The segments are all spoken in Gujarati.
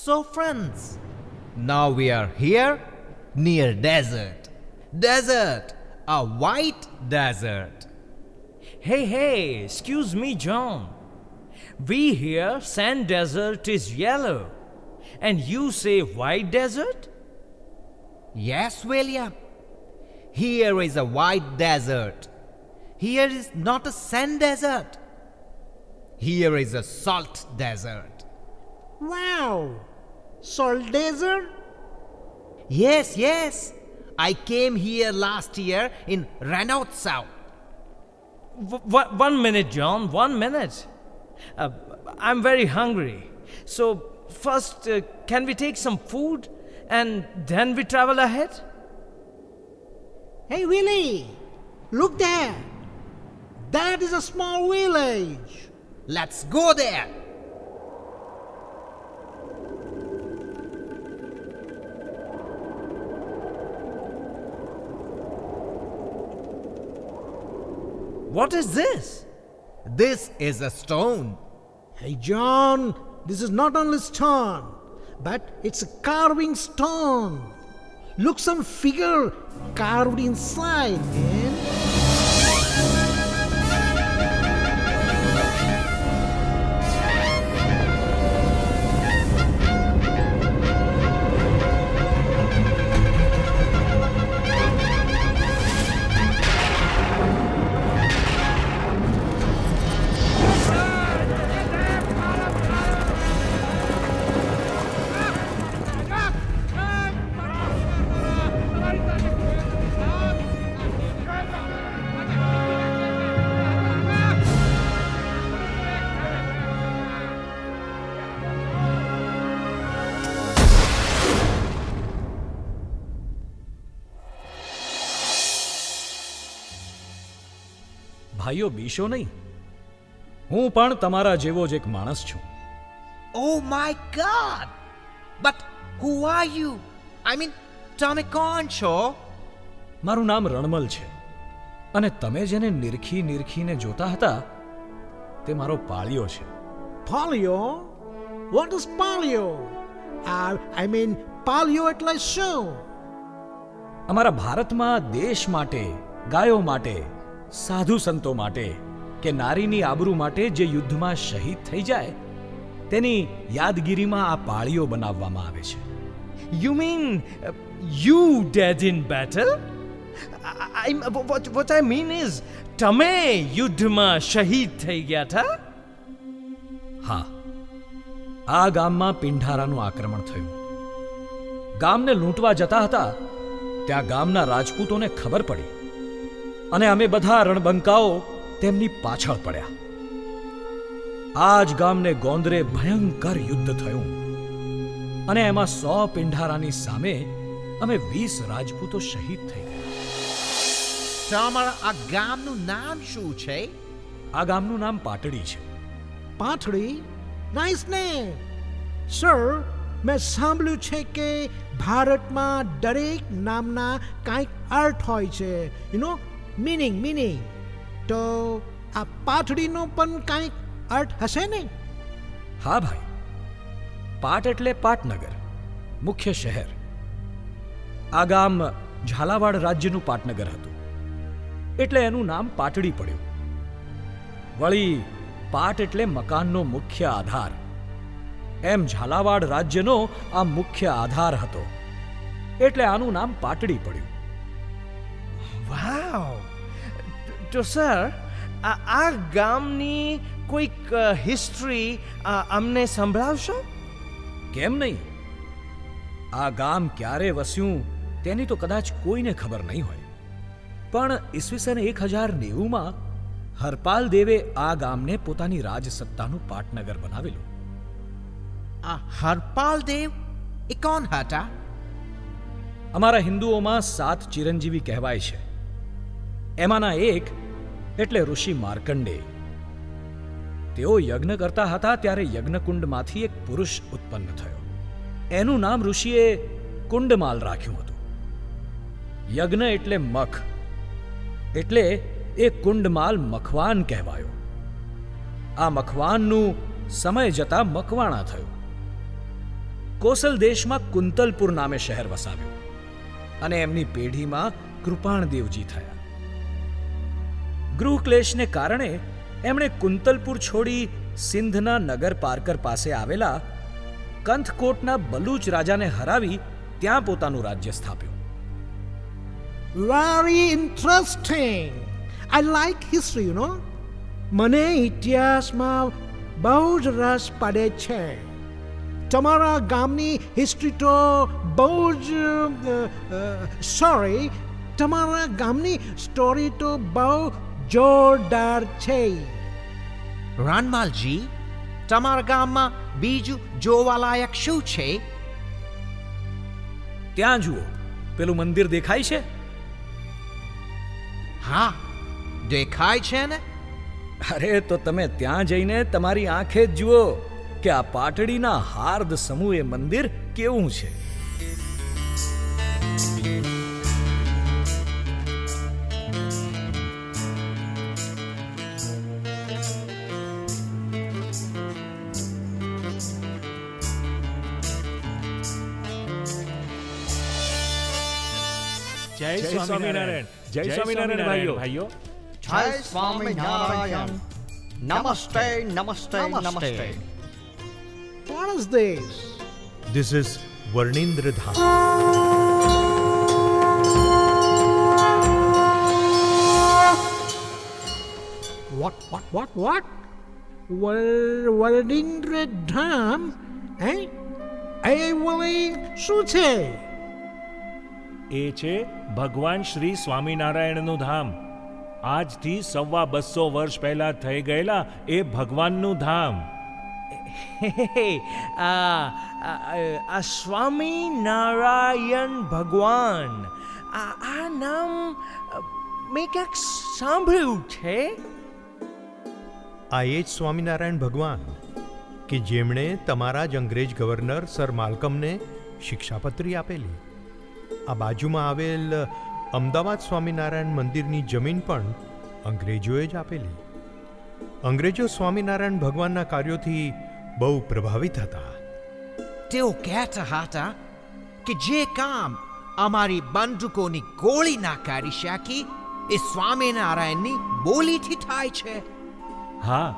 So friends, now we are here near desert. Desert, a white desert. Hey, excuse me, John. We hear sand desert is yellow, and you say white desert? Yes, William. Here is a white desert. Here is not a sand desert. Here is a salt desert. Wow! Salt desert? Yes. I came here last year in Ranotsav. 1 minute, John, 1 minute. I'm very hungry. So, first, can we take some food and then we travel ahead? Hey, Willie! Look there! That is a small village. Let's go there. What is this? This is a stone. Hey, John, this is not only stone, but it's a carving stone. Look, some figure carved inside, man. ભાઈઓ બીશો નહીં, હું પણ તમારા જેવો જ એક માણસ છું. Oh my God! But who are you? I mean, તમે કોણ છો? મારું નામ રણમલ છે અને તમે જેને નિરખીને જોતા હતા તે મારો પાળિયો છે. Polio? What is polio? I mean, polio એટલે શું? અમારા ભારતમાં દેશ માટે, ગાયો માટે, સાધુ સંતો માટે કે નારીની આબરૂ માટે જે યુદ્ધમાં શહીદ થઈ જાય તેની યાદગીરીમાં આ પાળીઓ બનાવવામાં આવે છે. You mean you dead in battle? What I mean is, તમે યુદ્ધમાં શહીદ થઈ ગયા હતા? હા, આ ગામમાં પિંઢારાનું આક્રમણ થયું. ગામને લૂંટવા જતા હતા ત્યાં ગામના રાજપૂતોને ખબર પડી અને અમે બધા રણબંકાઓ તેમની પાછળ પડ્યા. આ જ ગામને ગોંદરે ભયંકર યુદ્ધ થયું અને એમાં 100 પિંઢારાની સામે અમે 20 રાજપૂતો શહીદ થઈ ગયા. તમારા આ ગામનું નામ શું છે? આ ગામનું નામ પાટડી છે. પાટડી? નાઇસ ને. સર, મેં સાંભળ્યું છે કે ભારતમાં દરેક નામના કંઈક અર્થ હોય છે. મીનિંગ. તો આ પાટડીનો પણ કંઈક અર્થ હશે ને? હા ભાઈ, પાટ એટલે પાટનગર, મુખ્ય શહેર. આ ગામ ઝાલાવાડ રાજ્યનું પાટનગર હતું એટલે એનું નામ પાટડી પડ્યું. વળી પાટ એટલે મકાનનો મુખ્ય આધાર, એમ ઝાલાવાડ રાજ્યનો આ મુખ્ય આધાર હતો એટલે આનું નામ પાટડી પડ્યું. વાવ! તો સર, આ ગામની કોઈક હિસ્ટ્રી અમને સંભળાવશો? કેમ નહીં? આ ગામ ક્યારે વસ્યું તેની તો કદાચ કોઈને ખબર નહીં હોય, પણ ઈસવીસન 1090માં હરપાલ દેવે આ ગામને પોતાની રાજસત્તાનું પાટનગર બનાવેલું. આ હરપાલ દેવ એ કોણ હતા? અમારા હિન્દુઓમાં 7 ચિરંજીવી કહેવાય છે. એમાંના એક એટલે ઋષિ માર્કંડેય. તેઓ યજ્ઞ કરતા હતા ત્યારે યજ્ઞકુંડમાંથી એક પુરુષ ઉત્પન્ન થયો. એનું નામ ઋષિએ કુંડમાલ રાખ્યું હતું. યજ્ઞ એટલે મખ, એટલે એ કુંડમાલ મખવાન કહેવાયો. આ મખવાનનું સમય જતા મકવાણા થયું. કોસલ દેશમાં કુંતલપુર નામે શહેર વસાવ્યું અને એમની પેઢીમાં કૃપાણદેવજી થયા. ગૃહક્લેશને કારણે એમણે કુંતલપુર છોડી સિંધના નગર પારકર પાસે આવેલા કંથકોટના બલુચ રાજાને હરાવી ત્યાં પોતાનું રાજ્ય સ્થાપ્યું. Very interesting. I like history, you know. મને ઇતિહાસમાં બહુ જ રસ પડે છે. તમારા ગામની હિસ્ટ્રી તો બહુ જ તમારા ગામની સ્ટોરી તો બહુ જોરદાર છે. રાનમાલજી, તમારા ગામમાં બીજું જોવાલાયક શું છે? ત્યાં જુઓ, પેલું મંદિર દેખાય છે? હા, દેખાય છે ને. અરે તો તમે ત્યાં જઈને તમારી આંખે જ જુઓ કે આ પાટડીના હાર્દ સમૂહ એ મંદિર કેવું છે. જય સ્વામિનારાયણ. જય સ્વામિનારાયણ ભાઈઓ. જય સ્વામિનારાયણ. નમસ્તે નમસ્તે નમસ્તે. What is this? This is Varnindra Dham. What? Varnindra Dham? એ વળી શું છે? એ છે ભગવાન શ્રી સ્વામિનારાયણનું ધામ. આજથી 250 વર્ષ પહેલા થઈ ગયેલા એ ભગવાનનું ધામ. આ સ્વામિનારાયણ ભગવાન, આ નામ મેં ક્યાંક સાંભળ્યું છે. આ એ જ સ્વામિનારાયણ ભગવાન કે જેમણે તમારા જ અંગ્રેજ ગવર્નર સર માલ્કમને શિક્ષાપત્રી આપેલી. આ બાજુમાં આવેલ અમદાવાદ સ્વામિનારાયણ મંદિરની જમીન પણ અંગ્રેજોએ જ આપેલી. અંગ્રેજો સ્વામિનારાયણ ભગવાનના કાર્યોથી બહુ પ્રભાવિત હતા. તેઓ કહેતા હતા કે જે કામ અમારી બંદૂકોની ગોળી ના કરી શકી એ સ્વામિનારાયણની બોલીથી થાય છે. હા,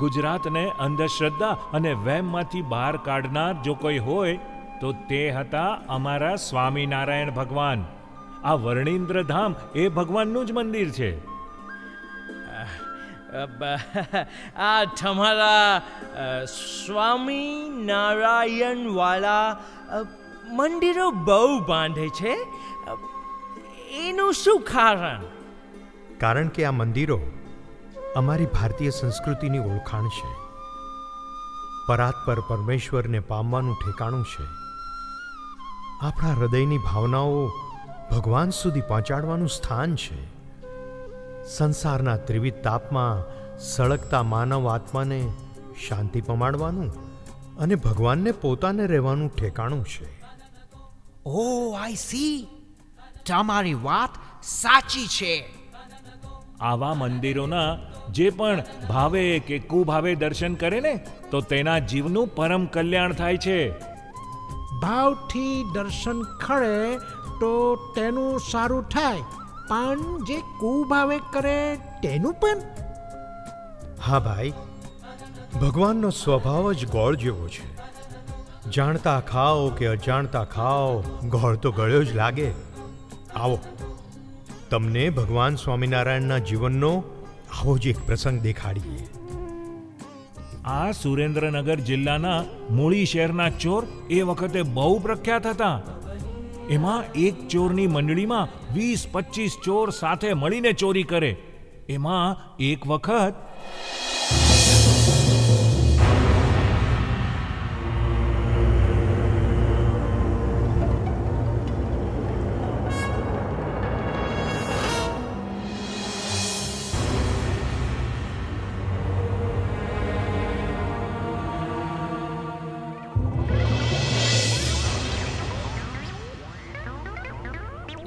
ગુજરાતને અંધશ્રદ્ધા અને વહેમમાંથી બહાર કાઢનાર જો કોઈ હોય તો તે હતા અમારા સ્વામિનારાયણ ભગવાન. આ વર્ણિન્દ્ર ધામ એ ભગવાનનું જ મંદિર છે. આ તમારા સ્વામિનારાયણ વાળા મંદિરો બહુ બાંધે છે, એનું શું કારણ? કારણ કે આ મંદિરો અમારી ભારતીય સંસ્કૃતિની ઓળખાણ છે. પરાત્પર પરમેશ્વરને પામવાનું ઠેકાણું છે. આપણા હૃદયની ભાવનાઓ ભગવાન સુધી પહોંચાડવાનું સ્થાન છે. સંસારના ત્રિવિધ તાપમાં સળગતા માનવ આત્માને શાંતિ પમાડવાનું અને ભગવાનને પોતાને રહેવાનું ઠેકાણું છે. Oh, I see. તમારી વાત સાચી છે. આવા મંદિરોના જે પણ ભાવે કે કુભાવે દર્શન કરે ને તો તેના જીવનું પરમ કલ્યાણ થાય છે. ભાવથી દર્શન કરે તો તેનું સારું થાય, પણ જે કુભાવે કરે તેનું પણ. હા ભાઈ, ભગવાનનો સ્વભાવ જ ગોળ જેવો છે. જાણતા ખાઓ કે અજાણતા ખાઓ, ગોળ તો ગળ્યો જ લાગે. આવો, તમને ભગવાન સ્વામિનારાયણના જીવનનો આવો જ એક પ્રસંગ દેખાડીએ. આ સુરેન્દ્રનગર જિલ્લાના મૂળી શહેરના ચોર એ વખતે બહુ પ્રખ્યાત હતા. એમાં એક ચોરની મંડળીમાં 20-25 ચોર સાથે મળીને ચોરી કરે. એમાં એક વખત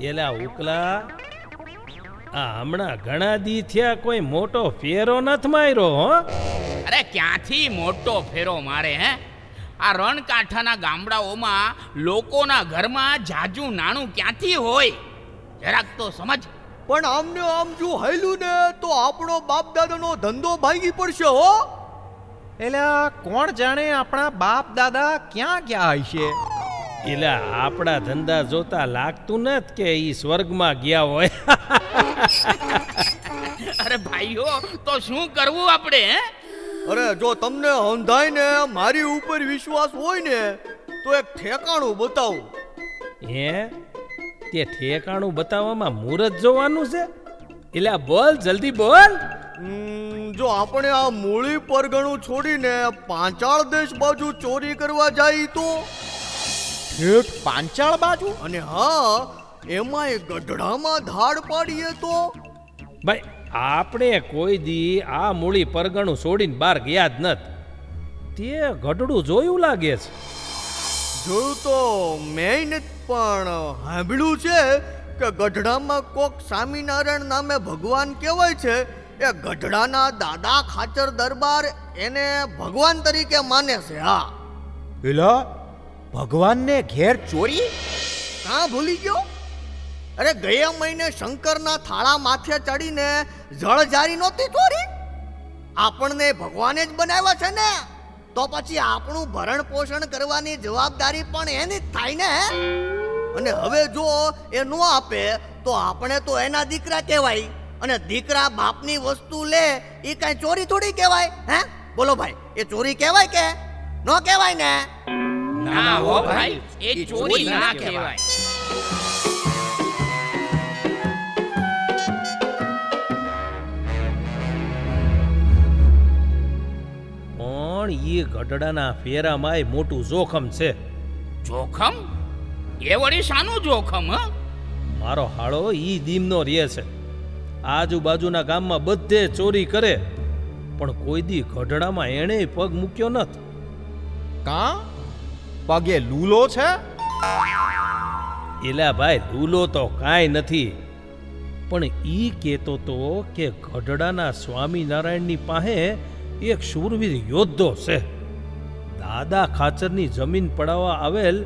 એલા ઉકલા, આ હમણાં ઘણા દી થયા કોઈ મોટો ફેરો નથી માર્યો હો? અરે ક્યાંથી મોટો ફેરો મારે હે? આ રણકાંઠાના ગામડાઓમાં લોકોના ઘરમાં જાજુ નાણું ક્યાંથી હોય? જરાક તો સમજ. પણ આમને આમ જો હાલ્યું ને તો આપણો બાપ દાદાનો ધંધો ભાંગી પડશે હો. એટલે કોણ જાણે આપણા બાપ દાદા ક્યાં ગયા હશે? એટલે આપણા ધંધા જોતા લાગતું નથી કે ઈ સ્વર્ગમાં ગયા હોય. અરે ભાઈઓ, તો શું કરવું આપણે? અરે જો તમને હંધાઈ ને મારી ઉપર વિશ્વાસ હોય ને તો એક ઠેકાણું બતાવું. હે, તે ઠેકાણું બતાવવામાં મુહૂર્ત જોવાનું છે? એટલે બોલ, જલ્દી બોલ. જો આપણે આ મૂળી પરગણું છોડીને પાંચાળ દેશ બાજુ ચોરી કરવા જાય તો? ઠેઠ પાંચાળ બાજુ? અને હા, એમાંય ગઢડામાં ધાડ પાડીએ તો? ભાઈ, આપણે કોઈ દી આ મૂળી પરગણું છોડીને બહાર ગયા જ નથી. તે ગઢડું જોયું લાગે છે. જોયું તો મેં નથી, પણ સાંભળ્યું છે કે ગઢડામાં કોક સ્વામિનારાયણ નામે ભગવાન કહેવાય છે. એ ગઢડાના દાદા ખાચર દરબાર એને ભગવાન તરીકે માને છે. હા, એલા ભગવાનને ઘેર ચોરી? કાં ભૂલી ગયો? અરે ગયા મહિને શંકરના થાળા માથે ચડીને જળ જારી નહોતી ચોરી? આપણને ભગવાને જ બનાવ્યા છે ને, તો પછી આપણું ભરણ પોષણ કરવાની જવાબદારી પણ એની જ થાય ને. અને હવે જો એ ન આપે તો આપણે તો એના દીકરા કહેવાય, અને દીકરા બાપની વસ્તુ લે એ કાંઈ ચોરી થોડી કહેવાય? હે બોલો ભાઈ, એ ચોરી કહેવાય કે ન કહેવાય ને? ના હો ભાઈ, એ ચોરી ના કહેવાય. પણ એ ગઢડાના ફેરામાંય મોટું જોખમ છે. જોખમ? એ વળી શાનું જોખમ? હ, મારો હાળો ઈ દીમનો રહે છે. આજુબાજુના ગામમાં બધે ચોરી કરે, પણ કોઈ દી ગઢડામાં એણે પગ મૂક્યો નથી. કાં પગે લૂલો છે? એલા ભાઈ, લૂલો તો કાંઈ નથી, પણ ઈ કહેતો તો કે ગઢડાના સ્વામિનારાયણની પાસે એક શૂરવીર યોદ્ધો છે. દાદા ખાચરની જમીન પડાવવા આવેલ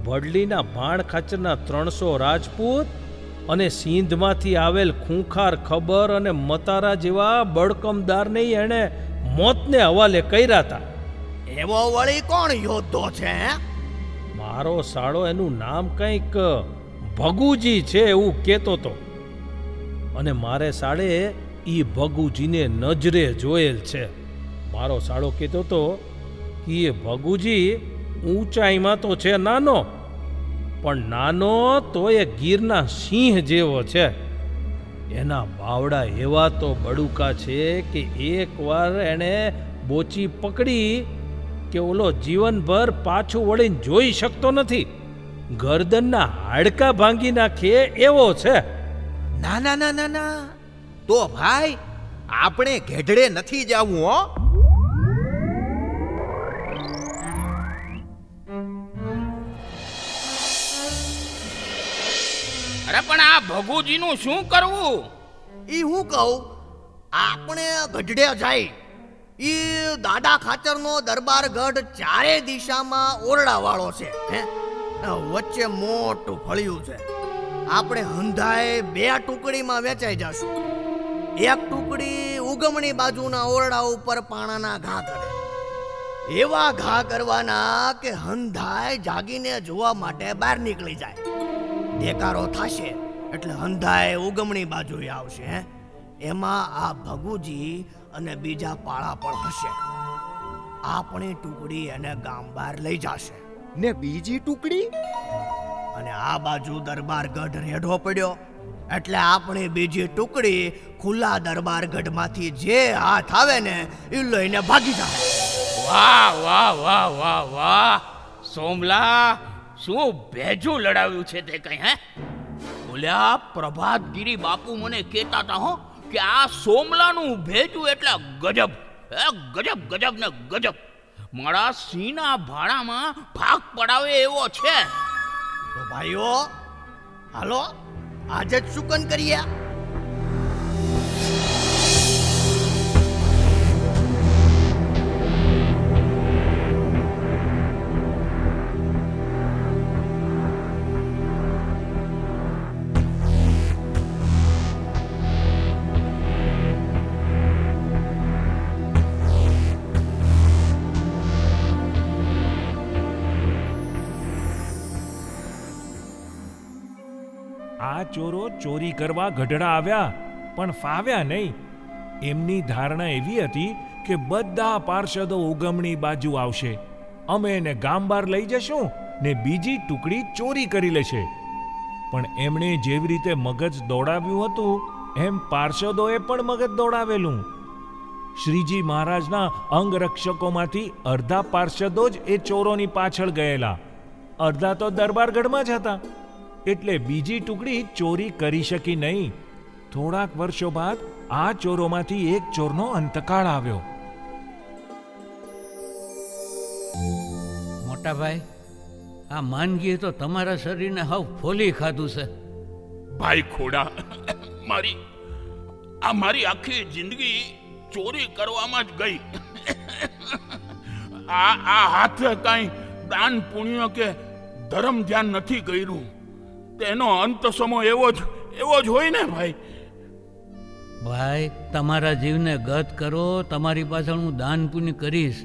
ભડલીના ભાણ ખાચરના 300 રાજપૂત અને સિંધમાંથી આવેલ ખૂંખાર ખબર અને મતારા જેવા બળકમદારને એણે મોતને હવાલે કર્યા હતા. એવો વળી કોણ યોદ્ધો છે? મારો સાળો એનું નામ કંઈક ભગુજી છે એવું કહેતો હતો, અને મારે સાળે ઈ ભગુજીને નજરે જોયેલ છે. મારો સાળો કહેતો હતો કે એ ભગુજી ઊંચાઈમાં તો છે નાનો, પણ નાનો તો એ ગીરના સિંહ જેવો છે. એના બાવડા એવા તો બડુકા છે કે એકવાર એણે બોચી પકડી કે ઓલો જીવનભર પાછું વળીને જોઈ શકતો નથી. ગરદનના હાડકા ભાંગી નાખે એવો છે. ના ના ના ના ના, તો ભાઈ આપણે ઘેડડે નથી જાવું હો. અરે પણ આ ભગુજીનું શું કરવું? ઈ હું કહું, આપણે ગઢડે જાય. ઈ દાદા ખાચરનો દરબાર ગઢ ચારે દિશામાં ઓરડા વાળો છે. હે, વચ્ચે મોટું ફળિયું છે. આપણે હંધાએ 2 ટુકડીમાં વેચાઈ જશું. એક ટુકડી ઉગમણી બાજુના ઓરડા ઉપર પાણાના ઘા કરે. એવા ઘા કરવાના કે હંધાય જાગીને જોવા માટે બહાર નીકળી જાય. દેકારો થશે એટલે હંધાય ઉગમણી બાજુએ આવશે. એમાં આ ભગુજી અને બીજા પાળા પણ હશે. આપણી ટુકડી એને ગામ બહાર લઈ જશે. ને બીજી ટુકડી? અને આ બાજુ દરબાર ગઢ રેઢો પડ્યો એટલે આપણી બીજી ટુકડી ખુલ્લા દરબાર ગઢમાંથી જે હાથ આવે ને એ લઈને ભાગી જાય. વાહ વાહ વાહ વાહ વાહ! સોમલા, શું ભેજું લડાવ્યું છે તે કઈ? હે, બોલ્યા પ્રભાતગીરી બાપુ મને કહેતા હતા હો કે આ સોમલાનું ભેજું એટલે ગજબ. ગજબ ગજબ ને ગજબ! મારા સિંહના ભાડામાં ભાગ પડાવે એવો છે. તો ભાઈઓ, હાલો આજે જ શુકન કરીએ. આ ચોરો ચોરી કરવા ગઢડા આવ્યા, પણ ફાવ્યા નહીં. એમની ધારણા એવી હતી કે બધા પાર્ષદો ઉગમણી બાજુ આવશે, અમે એને ગામ બહાર લઈ જશું ને બીજી ટુકડી ચોરી કરી લેશે. પણ એમણે જેવી રીતે મગજ દોડાવ્યું હતું એમ પાર્ષદોએ પણ મગજ દોડાવેલું. શ્રીજી મહારાજના અંગરક્ષકોમાંથી અડધા પાર્ષદો જ એ ચોરોની પાછળ ગયેલા, અડધા તો દરબારગઢમાં જ હતા. એટલે બીજી ટુકડી ચોરી કરી શકી નહીં. થોડાક વર્ષો બાદ આ ચોરોમાંથી એક ચોરનો અંતકાળ આવ્યો. મોટા ભાઈ, આ માંદગીએ તો તમારા શરીરને હાવ ફોલી ખાધું છે. ભાઈ ખોડા, મારી આખી જિંદગી ચોરી કરવામાં જ ગઈ. આ હાથે કાંઈ દાન પુણ્ય કે ધર્મ ધ્યાન નથી કર્યું. તેનો અંત સમય એવો જ હોય ને ભાઈ. ભાઈ, તમારા જીવને ગત કરો, તમારી પાછળ હું દાન પુણ્ય કરીશ.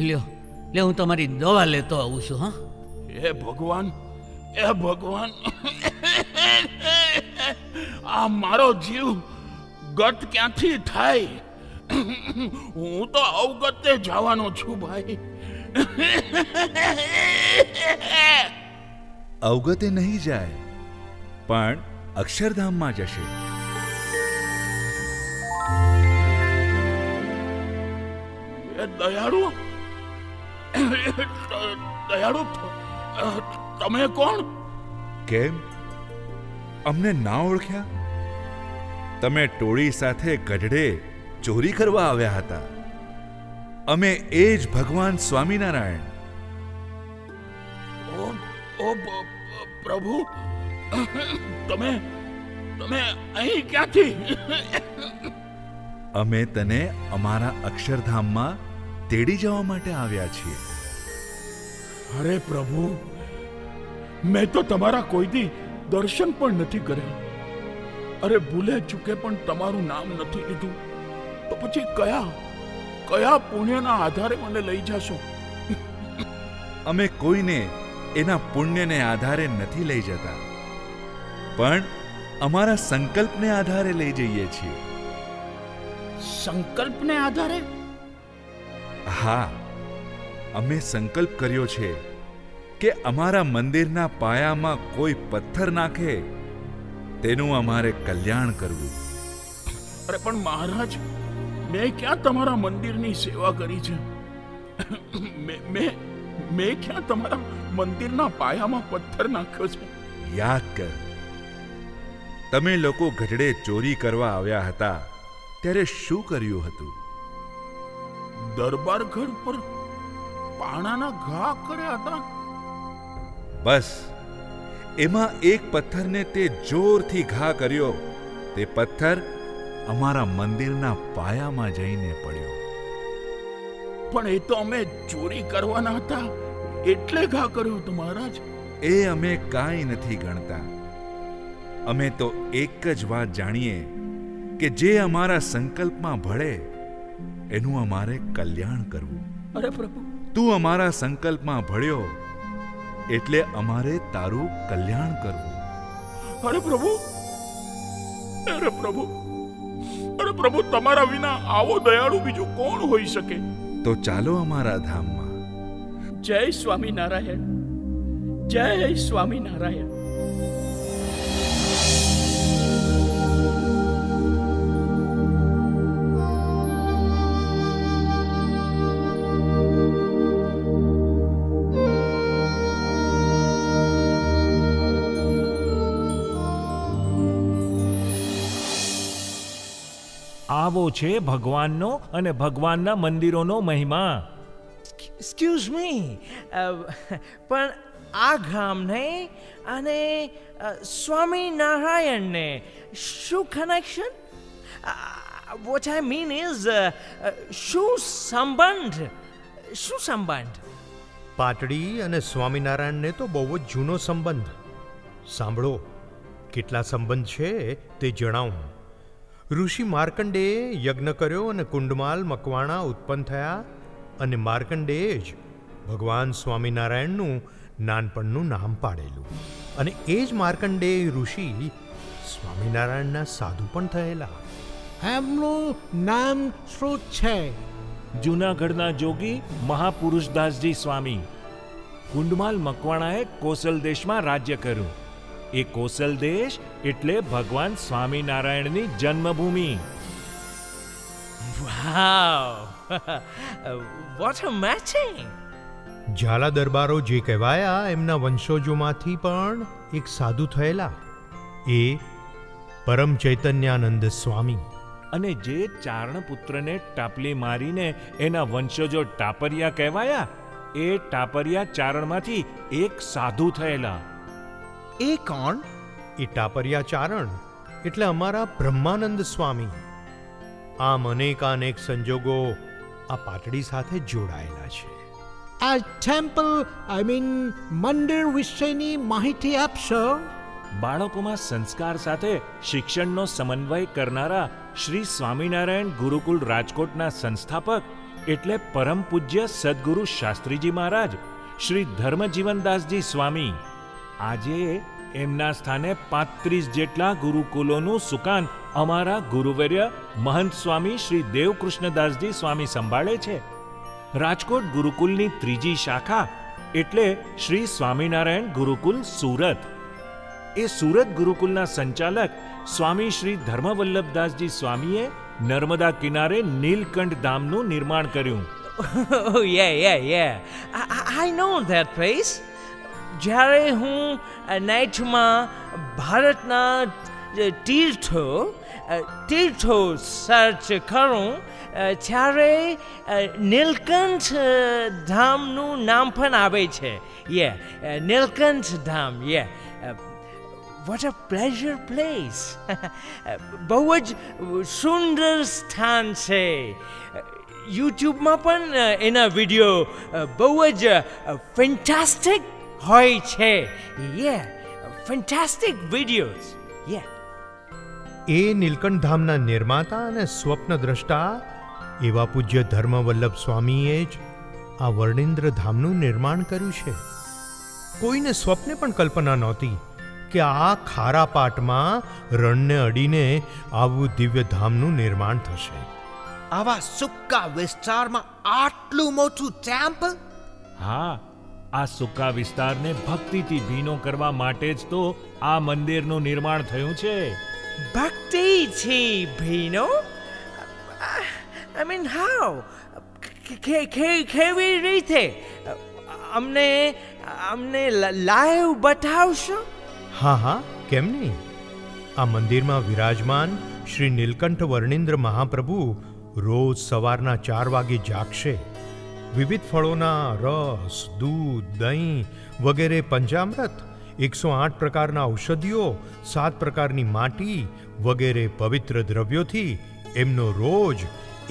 લ્યો, હું તમારી દવા લેતો આવું છું. હા, એ ભગવાન, આ મારો જીવ ગત ક્યાંથી થાય? હું તો અવગતે જવાનો છું ભાઈ. અવગતે નહીં જાય, પણ અક્ષરધામમાં જશે. દયાળુ, તમે કોણ? કેમ, અમને ના ઓળખ્યા? તમે ટોળી સાથે ગઢડે ચોરી કરવા આવ્યા હતા. અમે એ જ ભગવાન સ્વામિનારાયણ. ઓ પ્રભુ, તમે અહીં ક્યાંથી? અમે તને અમારા અક્ષરધામમાં તેડી જવા માટે આવ્યા છીએ. અરે પ્રભુ, મેં તો તમારા કોઈ દી દર્શન પણ નથી કર્યા. અરે ભૂલે ચૂકે પણ તમારું નામ નથી લીધું. તો પછી કયા પુણ્યના આધારે મને લઈ જશો? અમે કોઈને એના પુણ્યને આધારે નથી લઈ જતા, પણ અમારા સંકલ્પને આધારે લઈ જઈએ છીએ. સંકલ્પને આધારે? હા, અમે સંકલ્પ કર્યો છે કે અમારા મંદિરના પાયામાં કોઈ પથ્થર નાખે તેનું અમારે કલ્યાણ કરવું. અરે પણ મહારાજ, મેં ક્યાં તમારા મંદિરની સેવા કરી છે? મેં ક્યાં તમારા મંદિરના પાયામાં પથ્થર નાખ્યો છે? યાદ કર, તમે લોકો ગઢડે ચોરી કરવા આવ્યા હતા ત્યારે શું કર્યું હતું? દરબારગઢ પર પાણાના ઘા કર્યા હતા. બસ, એમાં એક પથ્થરને તે જોરથી ઘા કર્યો. તે પથ્થર અમારા મંદિરના પાયામાં જઈને પડ્યો. પણ એ તો અમે ચોરી કરવાના હતા એટલે ઘા કર્યો હતો મહારાજ. એ અમે કાંઈ નથી ગણતા. અમે તો એક જ વાત જાણીએ કે જે અમારા સંકલ્પમાં ભળે એનું અમારે કલ્યાણ કરવું. અરે પ્રભુ, તું અમારા સંકલ્પમાં ભળ્યો એટલે અમારે તારું કલ્યાણ કરવું. અરે પ્રભુ, તમારા વિના આવો દયાળુ બીજું કોણ હોઈ શકે? તો ચાલો અમારા ધામમાં. જય સ્વામિનારાયણ, જય સ્વામિનારાયણ. આવો છે ભગવાનનો અને ભગવાનના મંદિરોનો મહિમા. એક્સક્યુઝ મી, પણ આ ગામને અને સ્વામિનારાયણને શું connection? What I mean is શું સંબંધ? પાટડી અને સ્વામિનારાયણને તો બહુ જ જૂનો સંબંધ. સાંભળો, કેટલા સંબંધ છે તે જણાવું. ઋષિ માર્કંડેય યજ્ઞ કર્યો અને કુંડમાલ મકવાણા ઉત્પન્ન થયા, અને માર્કંડેય જ ભગવાન સ્વામિનારાયણનું નાનપણનું નામ પાડેલું. અને એ જ માર્કંડેય ઋષિ સ્વામિનારાયણના સાધુ પણ થયેલા. એમનું નામ શું છે? જૂનાગઢના જોગી મહાપુરુષદાસજી સ્વામી. કુંડમાલ મકવાણાએ કોસલ દેશમાં રાજ્ય કર્યું. એ કોસલ દેશ એટલે ભગવાન સ્વામિનારાયણની જન્મભૂમિ. Wow! What a matching! Jhala દરબારો જે કહેવાયા એમના વંશજોમાંથી પણ એક સાધુ થયેલા. એ પરમ ચૈતન્યાનંદ સ્વામી. અને જે ચારણપુત્રને ટાપલી મારીને એના વંશજો ટાપરિયા કહેવાયા, એ ટાપરિયા ચારણમાંથી એક સાધુ થયેલા. એ કોણ? એ ટાપરિયા ચારણ એટલે અમારા બ્રહ્માનંદ સ્વામી. આમ અનેકાનેક સંજોગો આ પાટડી સાથે જોડાયેલા છે. આ ટેમ્પલ મંદિર વિશેની માહિતી આપશો? બાળકોમાં સંસ્કાર સાથે શિક્ષણનો સમન્વય કરનારા શ્રી સ્વામિનારાયણ ગુરુકુળ રાજકોટના સંસ્થાપક એટલે પરમ પૂજ્ય સદગુરુ શાસ્ત્રીજી મહારાજ શ્રી ધર્મજીવનદાસજી સ્વામી આજે એમના સ્થાને 35 જેટલા ગુરુકુલોનું સુકાન અમારા ગુરુવર્ય મહંત સ્વામી શ્રી દેવકૃષ્ણદાસજી સ્વામી સંભાળે છે. રાજકોટ ગુરુકુલની ત્રીજી શાખા એટલે શ્રી સ્વામિનારાયણ ગુરુકુલ સુરત. એ સુરત ગુરુકુલના સંચાલક સ્વામી શ્રી ધર્મવલ્લભદાસજી સ્વામીએ નર્મદા કિનારે નીલકંઠ ધામનું નિર્માણ કર્યું. Oh, yeah. I know that place. જ્યારે હું નાઇટમાં ભારતના તીર્થો સર્ચ કરું ત્યારે નીલકંઠ ધામનું નામ પણ આવે છે. નીલકંઠ ધામ. What a pleasure place. બહુ જ સુંદર સ્થાન છે. યુટ્યુબમાં પણ એના વિડીયો બહુ જ ફેન્ટાસ્ટિક હોય છે. Fantastic videos. એ નીલકંઠ ધામના નિર્માતા અને સ્વપ્નદ્રષ્ટા એવા પૂજ્ય ધર્મવલ્લભ સ્વામીએ જ આ વર્ણિન્દ્ર ધામનું નિર્માણ કર્યું છે. કોઈને સ્વપ્ને પણ કલ્પના નહોતી કે આ ખારા પાટમાં રણને અડીને આવું દિવ્ય ધામનું નિર્માણ થશે. આવા સુક્કા વિસ્તારમાં આટલું મોટું ટેમ્પલ? હા, આ સુકા વિસ્તારને ભક્તિથી ભીનો કરવા માટે જ તો આ મંદિરનું નિર્માણ થયું છે. ભક્તિથી ભીનો? how? કેવી રીતે? અમને લાઈવ બતાવશો? હા, કેમ નહીં. આ મંદિરમાં વિરાજમાન શ્રી નીલકંઠ વર્ણિન્દ્ર મહાપ્રભુ રોજ સવારના 4 વાગે જાગશે. વિવિધ ફળોના રસ, દૂધ, દહીં વગેરે પંચામૃત, 108 પ્રકારના ઔષધિઓ, 7 પ્રકારની માટી વગેરે પવિત્ર દ્રવ્યોથી એમનો રોજ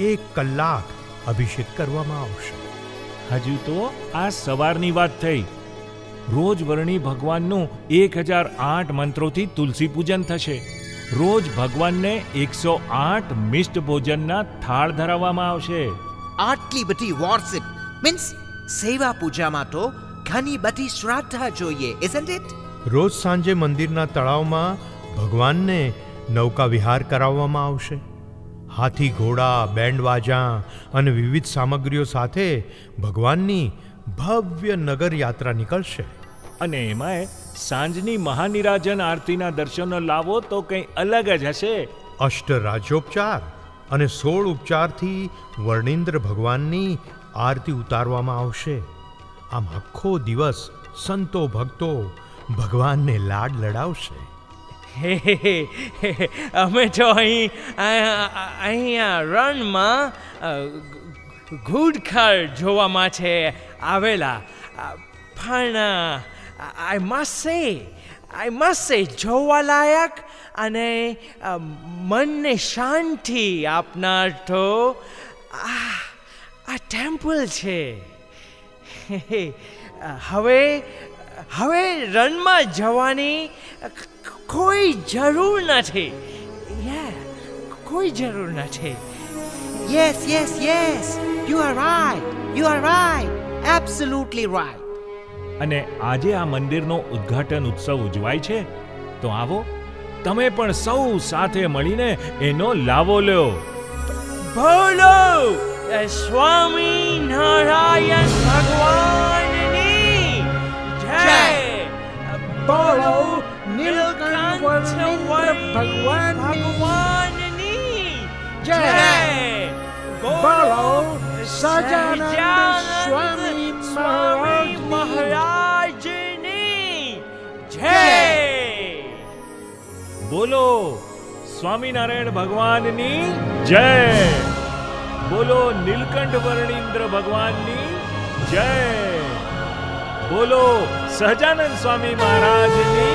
1 કલાક અભિષેક કરવામાં આવશે. હજુ તો આ સવારની વાત થઈ. રોજ વર્ણી ભગવાનનું 1008 મંત્રોથી તુલસી પૂજન થશે. રોજ ભગવાનને 108 મિષ્ટ ભોજનના થાળ ધરાવવામાં આવશે. આટલી બધી વોર્શિપ મીન્સ સેવા પૂજામાં તો ઘણી બધી શ્રદ્ધા જોઈએ, isn't it? રોજ સાંજે મંદિરના તળાવમાં ભગવાનને નૌકા વિહાર કરાવવામાં આવશે. હાથી, ઘોડા, બેન્ડ વાજા અને વિવિધ સામગ્રીઓ સાથે ભગવાનની ભવ્ય નગર યાત્રા નીકળશે. અને એમાંય સાંજની મહાનિરાજન આરતીના દર્શનો લાવો તો કંઈ અલગ જ હશે. અષ્ટરાજોપચાર અને 16 ઉપચારથી વર્ણિન્દ્ર ભગવાનની આરતી ઉતારવામાં આવશે. આમ આખો દિવસ સંતો ભક્તો ભગવાનને લાડ લડાવશે. અમે તો અહીંયા રણમાં ઘૂડખર જોવા માટે આવેલા, પણ I must say જોવાલાયક અને મનને શાંતિ આપનાર તો આ ટેમ્પલ છે. હવે રણમાં જવાની કોઈ જરૂર નથી. કોઈ જરૂર નથી. Yes. You are right. Absolutely right. અને આજે આ મંદિરનો ઉદ્ઘાટન ઉત્સવ ઉજવાય છે. તો આવો, તમે પણ સૌ સાથે મળીને એનો લાવો લો. બોલો સ્વામી નારાયણ ભગવાનની જય. બોલો નીલકંઠ ભગવાનની જય. બોલો સહજાનંદ સ્વામી મહારાજની જય. બોલો સ્વામિનારાયણ ભગવાનની જય. બોલો નીલકંઠ વર્ણિન્દ્ર ભગવાનની જય. બોલો સહજાનંદ સ્વામી મહારાજની